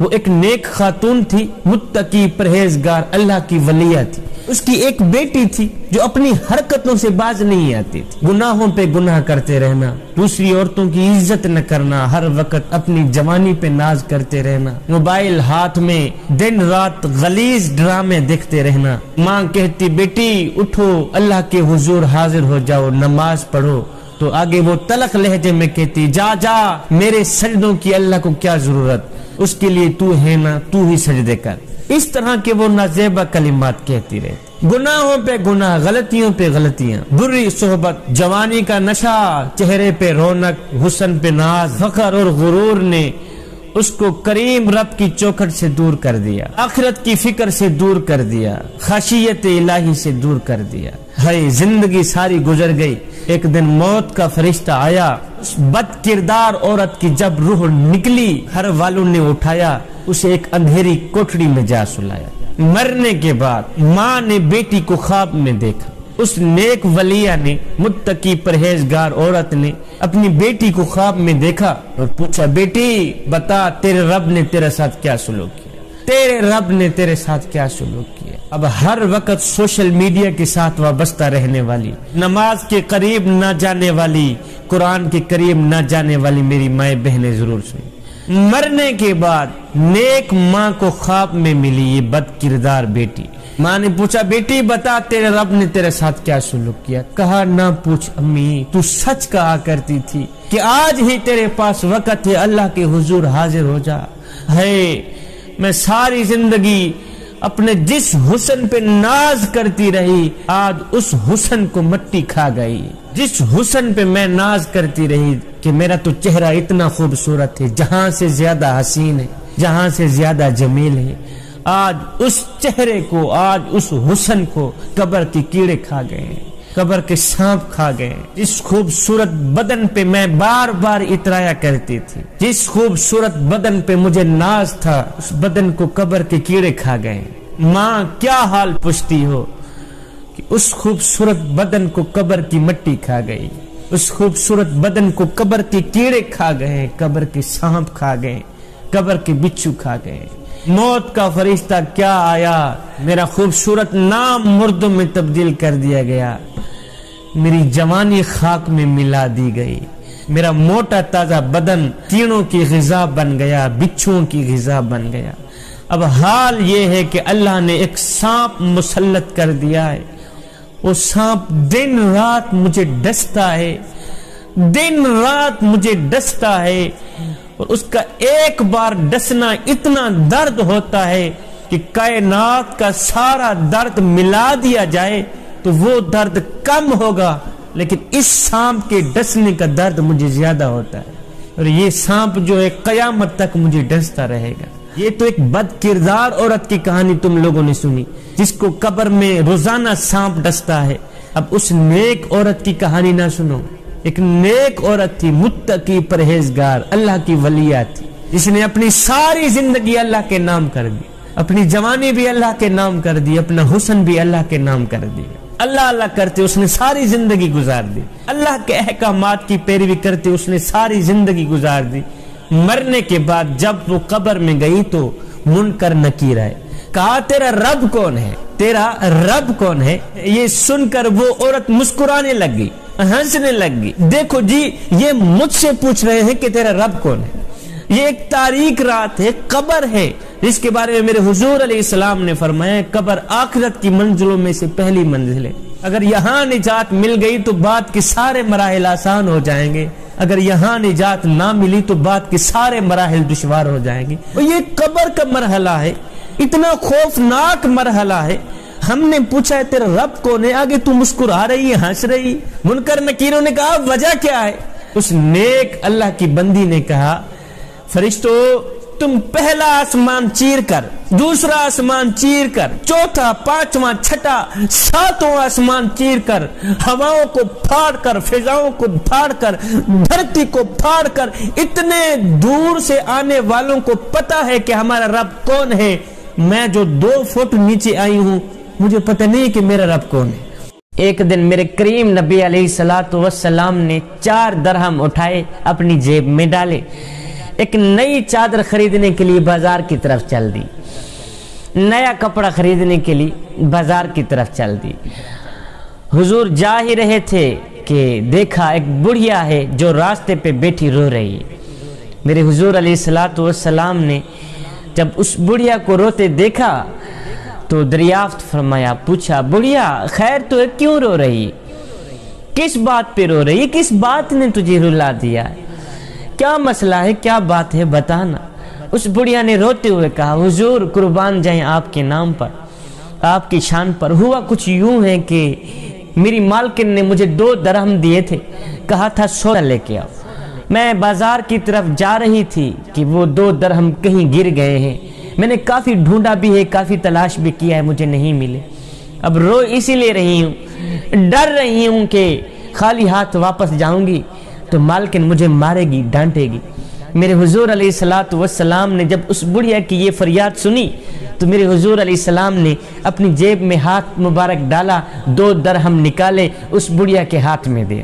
وہ ایک نیک خاتون تھی، متقی پرہیزگار اللہ کی ولیہ تھی. اس کی ایک بیٹی تھی جو اپنی حرکتوں سے باز نہیں آتی تھی. گناہوں پہ گناہ کرتے رہنا، دوسری عورتوں کی عزت نہ کرنا، ہر وقت اپنی جوانی پہ ناز کرتے رہنا، موبائل ہاتھ میں دن رات غلیظ ڈرامے دیکھتے رہنا. ماں کہتی بیٹی اٹھو، اللہ کے حضور حاضر ہو جاؤ، نماز پڑھو. تو آگے وہ تلخ لہجے میں کہتی جا جا، میرے سجدوں کی اللہ کو کیا ضرورت، اس کے لیے تو ہے نا، تو ہی سجدے کر. اس طرح کے وہ نازیبا کلمات کہتی رہتی. گناہوں پہ گناہ، غلطیوں پہ غلطیاں، بری صحبت، جوانی کا نشہ، چہرے پہ رونق، حسن پہ ناز، فخر اور غرور نے اس کو کریم رب کی چوکھٹ سے دور کر دیا، آخرت کی فکر سے دور کر دیا، خشیت الہی سے دور کر دیا. ہے زندگی ساری گزر گئی. ایک دن موت کا فرشتہ آیا، اس بد کردار عورت کی جب روح نکلی، گھر والوں نے اٹھایا، اسے ایک اندھیری کوٹڑی میں جا سلایا. مرنے کے بعد ماں نے بیٹی کو خواب میں دیکھا. اس نیک ولیہ نے، متقی پرہیزگار عورت نے اپنی بیٹی کو خواب میں دیکھا اور پوچھا بیٹی بتا تیرے رب نے تیرے ساتھ کیا سلوک کیا، تیرے رب نے تیرے ساتھ کیا سلوک کیا. اب ہر وقت سوشل میڈیا کے ساتھ وابستہ رہنے والی، نماز کے قریب نہ جانے والی، قرآن کے قریب نہ جانے والی میری مائیں بہنیں ضرور سنیں. مرنے کے بعد نیک ماں کو خواب میں ملی یہ بد کردار بیٹی. ماں نے پوچھا بیٹی بتا تیرے رب نے تیرے ساتھ کیا سلوک کیا. کہا نہ پوچھ امی، تو سچ کہا کرتی تھی کہ آج ہی تیرے پاس وقت ہے، اللہ کے حضور حاضر ہو جا. ہے میں ساری زندگی اپنے جس حسن پہ ناز کرتی رہی، آج اس حسن کو مٹی کھا گئی. جس حسن پہ میں ناز کرتی رہی کہ میرا تو چہرہ اتنا خوبصورت ہے، جہاں سے زیادہ حسین ہے، جہاں سے زیادہ جمیل ہے، آج اس چہرے کو، آج اس حسن کو قبر کے کیڑے کھا گئے ہیں، قبر کے سانپ کھا گئے. جس خوبصورت بدن پہ میں بار بار اترایا کرتی تھی، جس خوبصورت بدن پہ مجھے ناز تھا، اس بدن کو قبر کے کیڑے کھا گئے. ماں کیا حال پوچھتی ہو کہ اس خوبصورت بدن کو قبر کی مٹی کھا گئی، اس خوبصورت بدن کو قبر کے کیڑے کھا گئے، قبر کے سانپ کھا گئے، قبر کے بچھو کھا گئے. موت کا فرشتہ کیا آیا، میرا خوبصورت نام مردوں میں تبدیل کر دیا گیا، میری جوانی خاک میں ملا دی گئی، میرا موٹا تازہ بدن کیڑوں کی غذا بن گیا، بچھوؤں کی غذا بن گیا. اب حال یہ ہے کہ اللہ نے ایک سانپ مسلط کر دیا ہے. وہ سانپ دن رات مجھے ڈستا ہے، دن رات مجھے ڈستا ہے، اور اس کا ایک بار ڈسنا اتنا درد ہوتا ہے کہ کائنات کا سارا درد ملا دیا جائے تو وہ درد کم ہوگا، لیکن اس سانپ کے ڈسنے کا درد مجھے زیادہ ہوتا ہے. اور یہ سانپ جو ہے قیامت تک مجھے ڈستا رہے گا. یہ تو ایک بد کردار عورت کی کہانی تم لوگوں نے سنی، جس کو قبر میں روزانہ سانپ ڈستا ہے. اب اس نیک عورت کی کہانی نہ سنو. ایک نیک عورت تھی، متقی پرہیزگار اللہ کی ولیہ تھی، جس نے اپنی ساری زندگی اللہ کے نام کر دی، اپنی جوانی بھی اللہ کے نام کر دی، اپنا حسن بھی اللہ کے نام کر دی. اللہ اللہ کرتے اس نے ساری زندگی گزار دی، اللہ کے احکامات کی پیروی کرتے اس نے ساری زندگی گزار دی. مرنے کے بعد جب وہ قبر میں گئی تو منکر نکیر ہے. کہا تیرا رب کون ہے، تیرا رب کون ہے. یہ سن کر وہ عورت مسکرانے لگی، ہنسنے لگی. دیکھو جی یہ مجھ سے پوچھ رہے ہیں کہ تیرا رب کون ہے. یہ ایک تاریک رات ہے، قبر ہے، جس کے بارے میں میرے حضور علیہ السلام نے فرمایا قبر آخرت کی منزلوں میں سے پہلی منزل ہے. اگر یہاں نجات مل گئی تو بعد کے سارے مراحل آسان ہو جائیں گے، اگر یہاں نجات نہ ملی تو بعد کے سارے مراحل دشوار ہو جائیں گے. اور یہ قبر کا مرحلہ ہے، اتنا خوفناک مرحلہ ہے. ہم نے پوچھا ہے تیرا رب کون ہے، آگے تو مسکرا رہی ہے، ہنس رہی. منکر نکیروں نے کہا وجہ کیا ہے. اس نیک اللہ کی بندی نے کہا فرشتو تم پہلا آسمان چیر کر، دوسرا آسمان چیر کر، چوتھا، پانچواں، چھٹا، ساتواں آسمان چیر کر، ہواؤں کو پھاڑ کر، فضاؤں کو پھاڑ کر، دھرتی کو پھاڑ کر، اتنے دور سے آنے والوں کو پتا ہے کہ ہمارا رب کون ہے. میں جو 2 فٹ نیچے آئی ہوں مجھے پتہ نہیں کہ میرا رب کون ہے. ایک دن میرے کریم نبی علیہ الصلوۃ والسلام نے 4 درہم اٹھائے، اپنی جیب میں ڈالے. ایک نئی چادر خریدنے کے لیے بازار کی طرف چل دی، نیا کپڑا خریدنے کے لیے بازار کی طرف چل دی۔ حضور جا ہی رہے تھے کہ دیکھا ایک بڑھیا ہے جو راستے پہ بیٹھی رو رہی ہے۔ میرے حضور علیہ السلام نے جب اس بڑھیا کو روتے دیکھا تو دریافت فرمایا، پوچھا، بڑھیا خیر تو ہے، کیوں رو رہی ہے؟ کس بات پہ رو رہی ہے؟ کس بات نے تجھے رلا دیا ہے؟ کیا مسئلہ ہے؟ کیا بات ہے؟ بتانا۔ اس بڑھیا نے روتے ہوئے کہا، حضور قربان جائیں آپ کے نام پر، آپ کی شان پر، ہوا کچھ یوں ہے کہ میری مالکن نے مجھے 2 درہم دیے تھے، کہا تھا سودا لے کے آؤ۔ میں بازار کی طرف جا رہی تھی کہ وہ 2 درہم کہیں گر گئے ہیں، میں نے کافی ڈھونڈا بھی ہے، کافی تلاش بھی کیا ہے، مجھے نہیں ملے۔ اب رو اسی لیے رہی ہوں، ڈر رہی ہوں کہ خالی ہاتھ واپس جاؤں گی تو مالکن مجھے مارے گی، ڈانٹے گی۔ میرے حضور علیہ السلام نے جب اس بڑھیا کی یہ فریاد سنی تو میرے حضور علیہ السلام نے اپنی جیب میں ہاتھ مبارک ڈالا، 2 درہم نکالے، اس بڑھیا کے ہاتھ میں دے،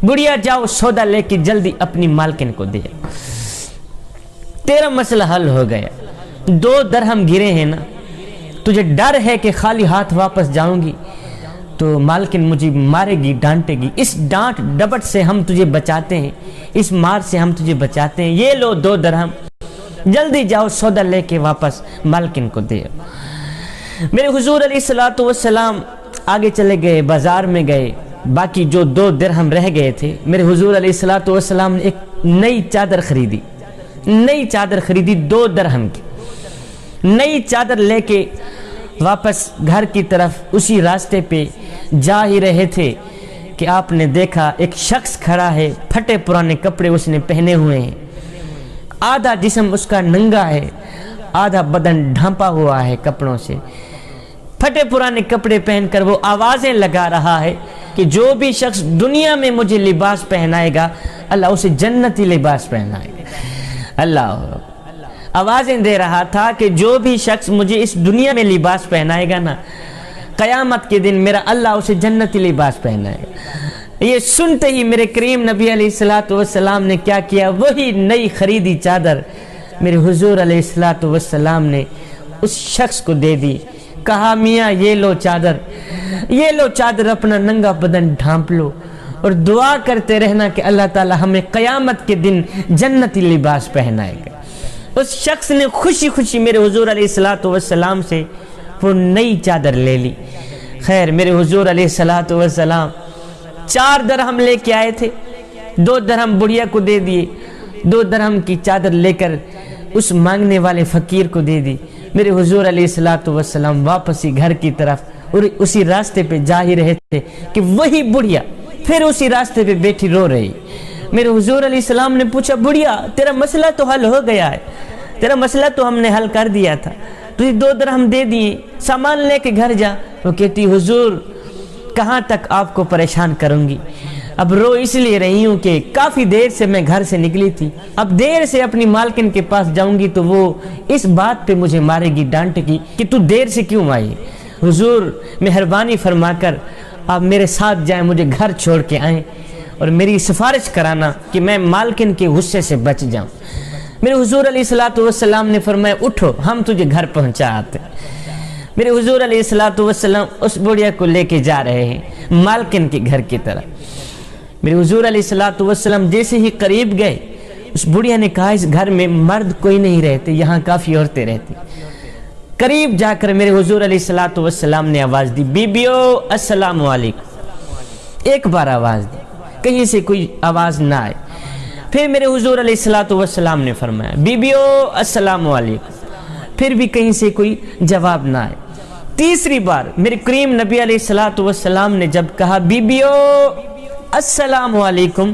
بڑھیا جاؤ سودا لے کے جلدی اپنی مالکن کو دے، تیرا مسئلہ حل ہو گیا۔ 2 درہم گرے ہیں نا، تجھے ڈر ہے کہ خالی ہاتھ واپس جاؤں گی تو مالکن مجھے مارے گی، ڈانٹے گی، اس ڈانٹ ڈپٹ سے ہم تجھے بچاتے ہیں، اس مار سے ہم تجھے بچاتے ہیں، یہ لو 2 درہم، جلدی جاؤ سودا لے کے واپس مالکن کو دے۔ میرے حضور علیہ السلام آگے چلے گئے، بازار میں گئے، باقی جو 2 درہم رہ گئے تھے، میرے حضور علیہ السلام نے ایک نئی چادر خریدی، نئی چادر خریدی 2 درہم کی، نئی چادر لے کے واپس گھر کی طرف اسی راستے پہ جا ہی رہے تھے کہ آپ نے دیکھا ایک شخص کھڑا ہے، پھٹے پرانے کپڑے اس نے پہنے ہوئے ہیں، آدھا جسم اس کا ننگا ہے، آدھا بدن ڈھانپا ہوا ہے کپڑوں سے، پھٹے پرانے کپڑے پہن کر وہ آوازیں لگا رہا ہے کہ جو بھی شخص دنیا میں مجھے لباس پہنائے گا اللہ اسے جنتی لباس پہنائے گا۔ اللہ آوازیں دے رہا تھا کہ جو بھی شخص مجھے اس دنیا میں لباس پہنائے گا نا، قیامت کے دن میرا اللہ اسے جنتی لباس پہنائے گا۔ یہ سنتے ہی میرے کریم نبی علیہ السلام نے کیا کیا، وہی نئی خریدی چادر میرے حضور علیہ السلام نے اس شخص کو دے دی، کہا میاں یہ لو چادر، یہ لو چادر، اپنا ننگا بدن ڈھانپ لو اور دعا کرتے رہنا کہ اللہ تعالی ہمیں قیامت کے دن جنتی لباس پہنائے گا۔ اس شخص نے خوشی خوشی میرے حضور علیہ السلام سے وہ نئی چادر لے لی۔ خیر میرے حضور علیہ السلام 4 درہم لے کے آئے تھے، 2 درہم بڑھیا کو دے دیے، 2 درہم کی چادر لے کر اس مانگنے والے فقیر کو دے دی۔ میرے حضور علیہ السلام واپس ہی گھر کی طرف اور اسی راستے پہ جا ہی رہے تھے کہ وہی بڑھیا پھر اسی راستے پہ بیٹھی رو رہی۔ میرے حضور علیہ السلام نے پوچھا، بڑھیا تیرا مسئلہ تو حل ہو گیا ہے، تیرا مسئلہ تو ہم نے حل کر دیا تھا، تجھے 2 درہم دے دیے، سامان لے کے گھر جا۔ وہ کہتی، حضور کہاں تک آپ کو پریشان کروں گی، اب رو اس لیے رہی ہوں کہ کافی دیر سے میں گھر سے نکلی تھی، اب دیر سے اپنی مالکن کے پاس جاؤں گی تو وہ اس بات پہ مجھے مارے گی، ڈانٹے گی کہ تو دیر سے کیوں آئی۔ حضور مہربانی فرما کر آپ میرے ساتھ جائیں، مجھے گھر چھوڑ کے آئیں اور میری سفارش کرانا کہ میں مالکن کے غصے سے بچ جاؤں۔ میرے حضور علیہ السلام نے فرمایا، اٹھو ہم تجھے گھر پہنچا آتے۔ میرے حضور علیہ السلام اس بڑھیا کو لے کے جا رہے ہیں مالکن کے گھر کی طرف۔ میرے حضور علیہ السلام جیسے ہی قریب گئے، اس بڑھیا نے کہا، اس گھر میں مرد کوئی نہیں رہتے، یہاں کافی عورتیں رہتی۔ قریب جا کر میرے حضور علیہ السلام نے آواز دی، بیبیو السلام علیکم۔ ایک بار آواز دی، کہیں سے کوئی آواز نہ آئے۔ پھر میرے حضور علیہ السلام نے فرمایا، بیبیو السلام علیکم، پھر بھی کہیں سے کوئی جواب نہ آئے۔ تیسری بار میرے کریم نبی علیہ السلام نے جب کہا، بیبیو السلام علیکم،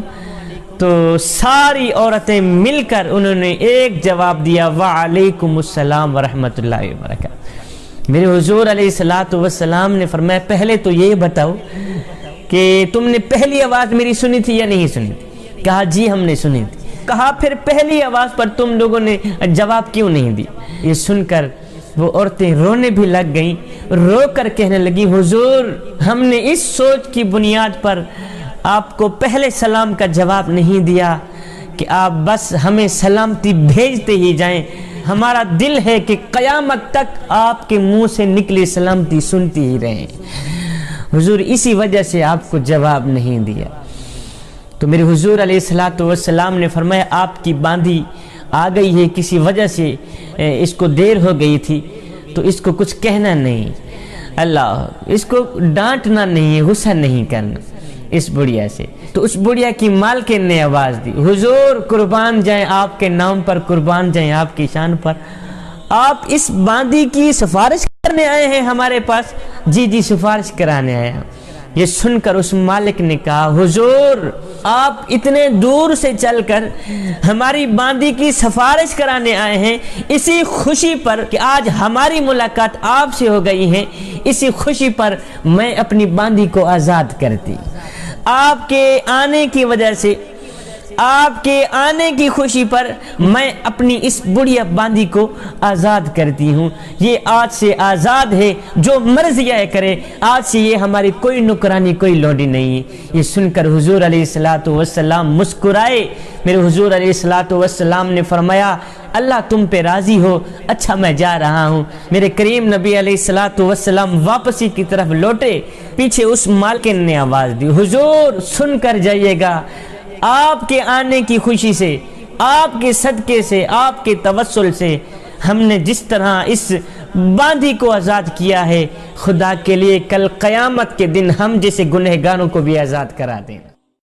تو ساری عورتیں مل کر انہوں نے ایک جواب دیا، وعلیکم السلام ورحمۃ اللہ وبرکاتہ۔ میرے حضور علیہ السلام نے فرمایا، پہلے تو یہ بتاؤ کہ تم نے پہلی آواز میری سنی تھی یا نہیں سنی تھی؟ کہا جی ہم نے سنی تھی۔ کہا پھر پہلی آواز پر تم لوگوں نے جواب کیوں نہیں دی؟ یہ سن کر وہ عورتیں رونے بھی لگ گئیں، رو کر کہنے لگی، حضور ہم نے اس سوچ کی بنیاد پر آپ کو پہلے سلام کا جواب نہیں دیا کہ آپ بس ہمیں سلامتی بھیجتے ہی جائیں، ہمارا دل ہے کہ قیامت تک آپ کے منہ سے نکلی سلامتی سنتی ہی رہیں۔ حضور اسی وجہ سے آپ کو جواب نہیں دیا۔ تو میرے حضور علیہ السلام نے فرمایا آپ کی باندھی آ گئی ہے، کسی وجہ سے اس کو دیر ہو گئی تھی، تو اس کو کچھ کہنا نہیں، اللہ اس کو ڈانٹنا نہیں ہے، غصہ نہیں کرنا اس بڑھیا سے۔ تو اس بڑھیا کی مالکن نے آواز دی، حضور قربان جائیں آپ کے نام پر، قربان جائیں آپ کی شان پر، آپ اس باندھی کی سفارش کرنے آئے ہیں ہمارے پاس؟ جی جی سفارش کرانے آئے ہیں۔ یہ سن کر اس مالک نے کہا، حضور آپ اتنے دور سے چل کر ہماری باندھی کی سفارش کرانے آئے ہیں، اسی خوشی پر کہ آج ہماری ملاقات آپ سے ہو گئی ہے، اسی خوشی پر میں اپنی باندھی کو آزاد کرتی۔ آپ کے آنے کی وجہ سے، آپ کے آنے کی خوشی پر میں اپنی اس بڑھیا باندھی کو آزاد کرتی ہوں، یہ آج سے آزاد ہے، جو مرضی یہ کرے، آج سے یہ ہماری کوئی نکرانی، کوئی لونڈی نہیں ہے۔ یہ سن کر حضور علیہ السلام مسکرائے۔ میرے حضور علیہ السلام نے فرمایا، اللہ تم پہ راضی ہو، اچھا میں جا رہا ہوں۔ میرے کریم نبی علیہ السلام واپسی کی طرف لوٹے، پیچھے اس مالکن نے آواز دی، حضور سن کر جائیے گا، آپ کے آنے کی خوشی سے، آپ کے صدقے سے، آپ کے توسل سے ہم نے جس طرح اس باندھی کو آزاد کیا ہے، خدا کے لیے کل قیامت کے دن ہم جیسے گنہگاروں کو بھی آزاد کرا دیں۔